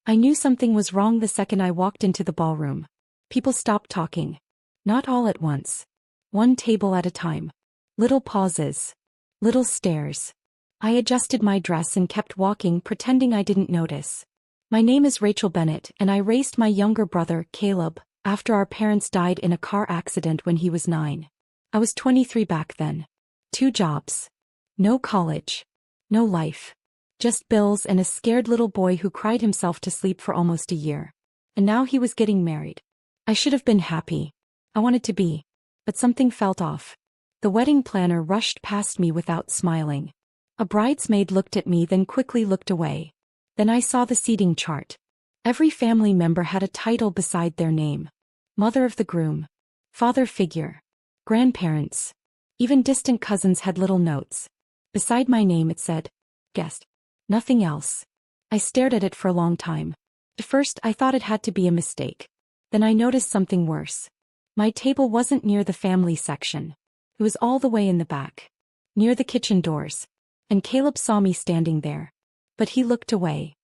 I knew something was wrong the second I walked into the ballroom. People stopped talking. Not all at once. One table at a time. Little pauses. Little stares. I adjusted my dress and kept walking, pretending I didn't notice. My name is Rachel Bennett, and I raised my younger brother, Caleb, after our parents died in a car accident when he was 9. I was 23 back then. 2 jobs. No college. No life. Just bills and a scared little boy who cried himself to sleep for almost a year. And now he was getting married. I should have been happy. I wanted to be. But something felt off. The wedding planner rushed past me without smiling. A bridesmaid looked at me, then quickly looked away. Then I saw the seating chart. Every family member had a title beside their name. Mother of the groom. Father figure. Grandparents. Even distant cousins had little notes. Beside my name it said, guest. Nothing else. I stared at it for a long time. At first I thought it had to be a mistake. Then I noticed something worse. My table wasn't near the family section. It was all the way in the back. Near the kitchen doors. And Caleb saw me standing there. But he looked away.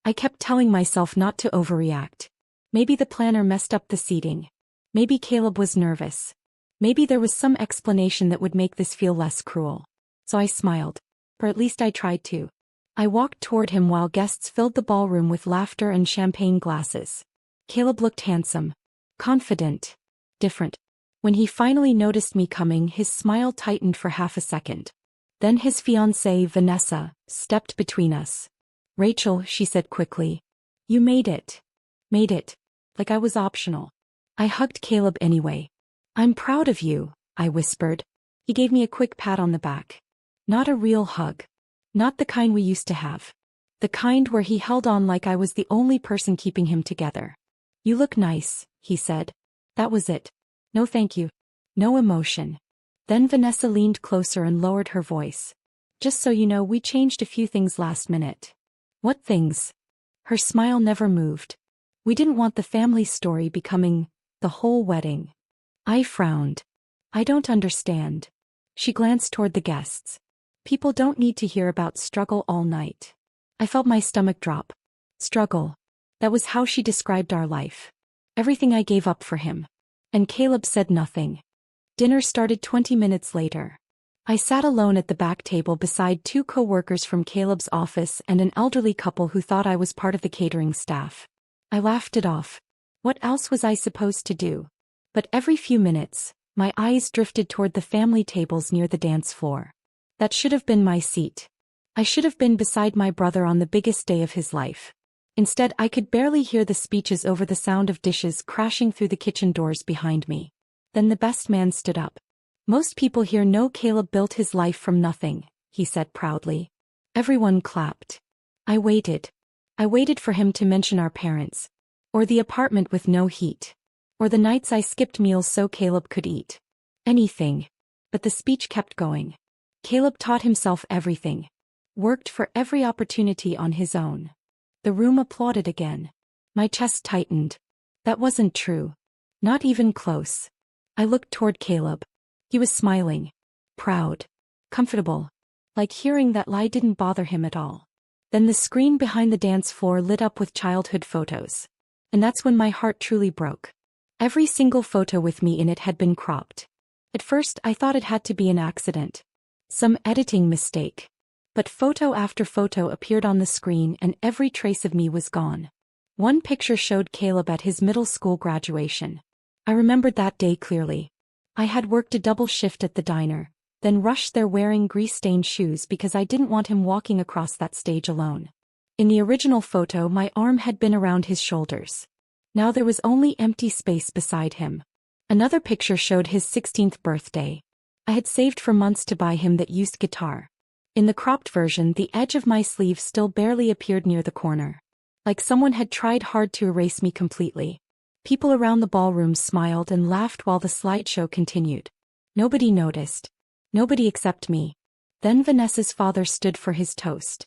I kept telling myself not to overreact. Maybe the planner messed up the seating. Maybe Caleb was nervous. Maybe there was some explanation that would make this feel less cruel. So I smiled. Or at least I tried to. I walked toward him while guests filled the ballroom with laughter and champagne glasses. Caleb looked handsome. Confident. Different. When he finally noticed me coming, his smile tightened for half a second. Then his fiancée, Vanessa, stepped between us. Rachel, she said quickly. You made it. Made it. Like I was optional. I hugged Caleb anyway. I'm proud of you, I whispered. He gave me a quick pat on the back. Not a real hug. Not the kind we used to have. The kind where he held on like I was the only person keeping him together. You look nice, he said. That was it. No thank you. No emotion. Then Vanessa leaned closer and lowered her voice. Just so you know, we changed a few things last minute. What things? Her smile never moved. We didn't want the family story becoming the whole wedding. I frowned. I don't understand. She glanced toward the guests. People don't need to hear about struggle all night. I felt my stomach drop. Struggle. That was how she described our life. Everything I gave up for him. And Caleb said nothing. Dinner started 20 minutes later. I sat alone at the back table beside 2 co-workers from Caleb's office and an elderly couple who thought I was part of the catering staff. I laughed it off. What else was I supposed to do? But every few minutes, my eyes drifted toward the family tables near the dance floor. That should have been my seat. I should have been beside my brother on the biggest day of his life. Instead, I could barely hear the speeches over the sound of dishes crashing through the kitchen doors behind me. Then the best man stood up. Most people here know Caleb built his life from nothing, he said proudly. Everyone clapped. I waited. I waited for him to mention our parents. Or the apartment with no heat. Or the nights I skipped meals so Caleb could eat. Anything. But the speech kept going. Caleb taught himself everything. Worked for every opportunity on his own. The room applauded again. My chest tightened. That wasn't true. Not even close. I looked toward Caleb. He was smiling. Proud. Comfortable. Like hearing that lie didn't bother him at all. Then the screen behind the dance floor lit up with childhood photos. And that's when my heart truly broke. Every single photo with me in it had been cropped. At first I thought it had to be an accident. Some editing mistake. But photo after photo appeared on the screen and every trace of me was gone. One picture showed Caleb at his middle school graduation. I remembered that day clearly. I had worked a double shift at the diner, then rushed there wearing grease-stained shoes because I didn't want him walking across that stage alone. In the original photo, my arm had been around his shoulders. Now there was only empty space beside him. Another picture showed his 16th birthday. I had saved for months to buy him that used guitar. In the cropped version, the edge of my sleeve still barely appeared near the corner. Like someone had tried hard to erase me completely. People around the ballroom smiled and laughed while the slideshow continued. Nobody noticed. Nobody except me. Then Vanessa's father stood for his toast.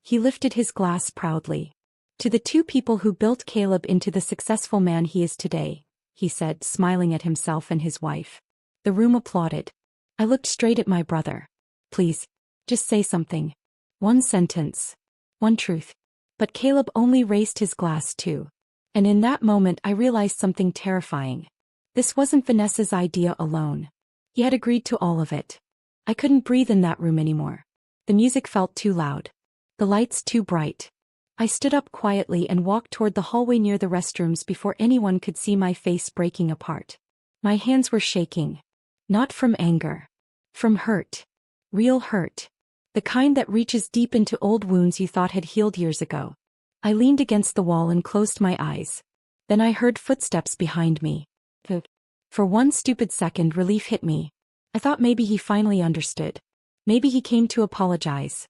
He lifted his glass proudly. To the 2 people who built Caleb into the successful man he is today, he said, smiling at himself and his wife. The room applauded. I looked straight at my brother. Please, just say something. One sentence. One truth. But Caleb only raised his glass too. And in that moment I realized something terrifying. This wasn't Vanessa's idea alone. He had agreed to all of it. I couldn't breathe in that room anymore. The music felt too loud. The lights too bright. I stood up quietly and walked toward the hallway near the restrooms before anyone could see my face breaking apart. My hands were shaking. Not from anger. From hurt. Real hurt. The kind that reaches deep into old wounds you thought had healed years ago. I leaned against the wall and closed my eyes. Then I heard footsteps behind me. For one stupid second, relief hit me. I thought maybe he finally understood. Maybe he came to apologize.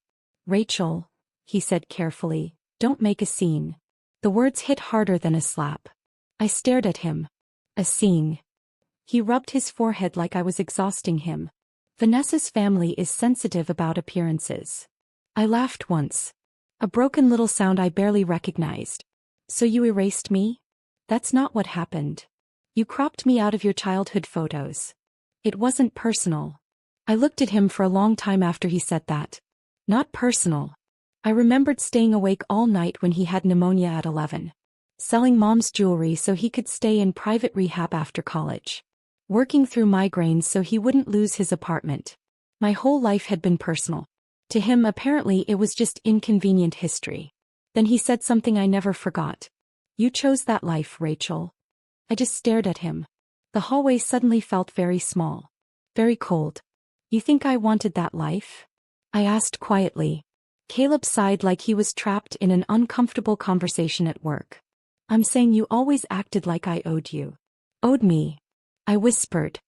"Rachel," he said carefully, "don't make a scene." The words hit harder than a slap. I stared at him. A scene. He rubbed his forehead like I was exhausting him. Vanessa's family is sensitive about appearances. I laughed once. A broken little sound I barely recognized. "So you erased me? That's not what happened. You cropped me out of your childhood photos. It wasn't personal." I looked at him for a long time after he said that. Not personal. I remembered staying awake all night when he had pneumonia at 11. Selling mom's jewelry so he could stay in private rehab after college. Working through migraines so he wouldn't lose his apartment. My whole life had been personal. To him, apparently, it was just inconvenient history. Then he said something I never forgot. "You chose that life, Rachel." I just stared at him. The hallway suddenly felt very small. Very cold. "You think I wanted that life?" I asked quietly. Caleb sighed like he was trapped in an uncomfortable conversation at work. "I'm saying you always acted like I owed you." "Owed me?" I whispered.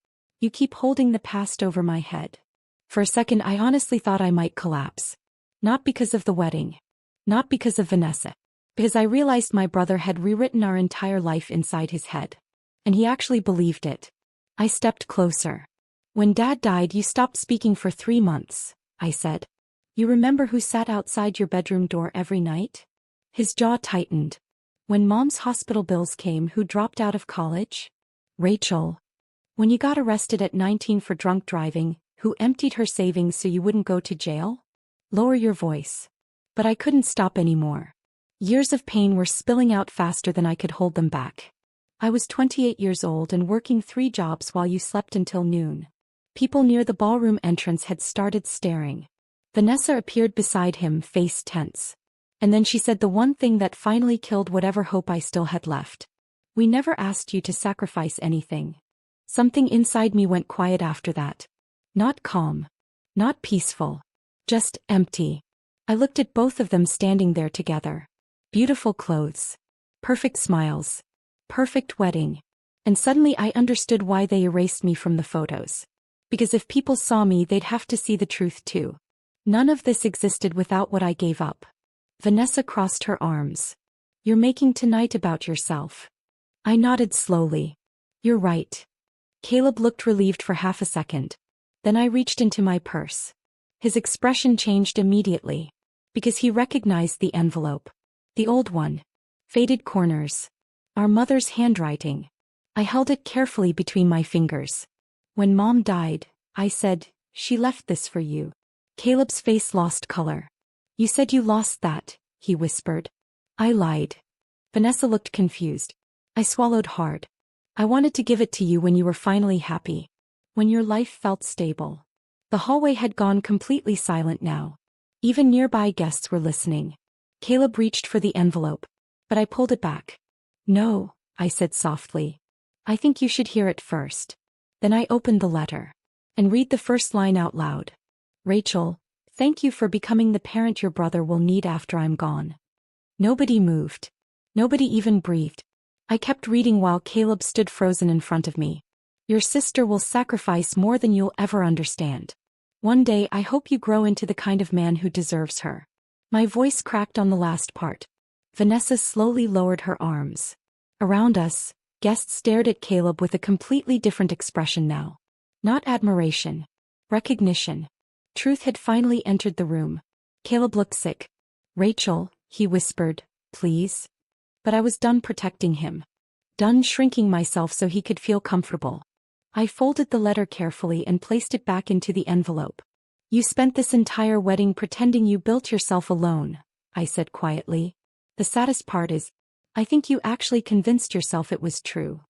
"You keep holding the past over my head." For a second I honestly thought I might collapse. Not because of the wedding. Not because of Vanessa. Because I realized my brother had rewritten our entire life inside his head. And he actually believed it. I stepped closer. "When Dad died, you stopped speaking for 3 months, I said. "You remember who sat outside your bedroom door every night?" His jaw tightened. "When Mom's hospital bills came, who dropped out of college?" "Rachel." "When you got arrested at 19 for drunk driving, who emptied her savings so you wouldn't go to jail?" "Lower your voice." But I couldn't stop anymore. Years of pain were spilling out faster than I could hold them back. "I was 28 years old and working 3 jobs while you slept until noon." People near the ballroom entrance had started staring. Vanessa appeared beside him, face tense. And then she said the one thing that finally killed whatever hope I still had left. "We never asked you to sacrifice anything." Something inside me went quiet after that. Not calm. Not peaceful. Just empty. I looked at both of them standing there together. Beautiful clothes. Perfect smiles. Perfect wedding. And suddenly I understood why they erased me from the photos. Because if people saw me, they'd have to see the truth too. None of this existed without what I gave up. Vanessa crossed her arms. "You're making tonight about yourself." I nodded slowly. "You're right." Caleb looked relieved for half a second. Then I reached into my purse. His expression changed immediately. Because he recognized the envelope. The old one. Faded corners. Our mother's handwriting. I held it carefully between my fingers. "When Mom died," I said, "she left this for you." Caleb's face lost color. "You said you lost that," he whispered. I lied. Vanessa looked confused. I swallowed hard. "I wanted to give it to you when you were finally happy. When your life felt stable." The hallway had gone completely silent now. Even nearby guests were listening. Caleb reached for the envelope. But I pulled it back. "No," I said softly. "I think you should hear it first." Then I opened the letter. And read the first line out loud. "Rachel, thank you for becoming the parent your brother will need after I'm gone." Nobody moved. Nobody even breathed. I kept reading while Caleb stood frozen in front of me. "Your sister will sacrifice more than you'll ever understand. One day I hope you grow into the kind of man who deserves her." My voice cracked on the last part. Vanessa slowly lowered her arms. Around us, guests stared at Caleb with a completely different expression now. Not admiration. Recognition. Truth had finally entered the room. Caleb looked sick. "Rachel," he whispered, "please." But I was done protecting him. Done shrinking myself so he could feel comfortable. I folded the letter carefully and placed it back into the envelope. "You spent this entire wedding pretending you built yourself alone," I said quietly. The saddest part is, I think you actually convinced yourself it was true.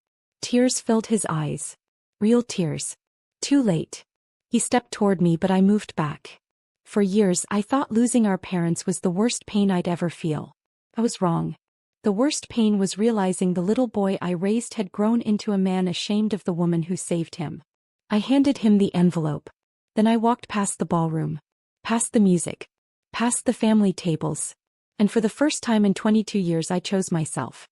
Tears filled his eyes. Real tears. Too late. He stepped toward me, but I moved back. For years I thought losing our parents was the worst pain I'd ever feel. I was wrong. The worst pain was realizing the little boy I raised had grown into a man ashamed of the woman who saved him. I handed him the envelope. Then I walked past the ballroom. Past the music. Past the family tables. And for the first time in 22 years I chose myself.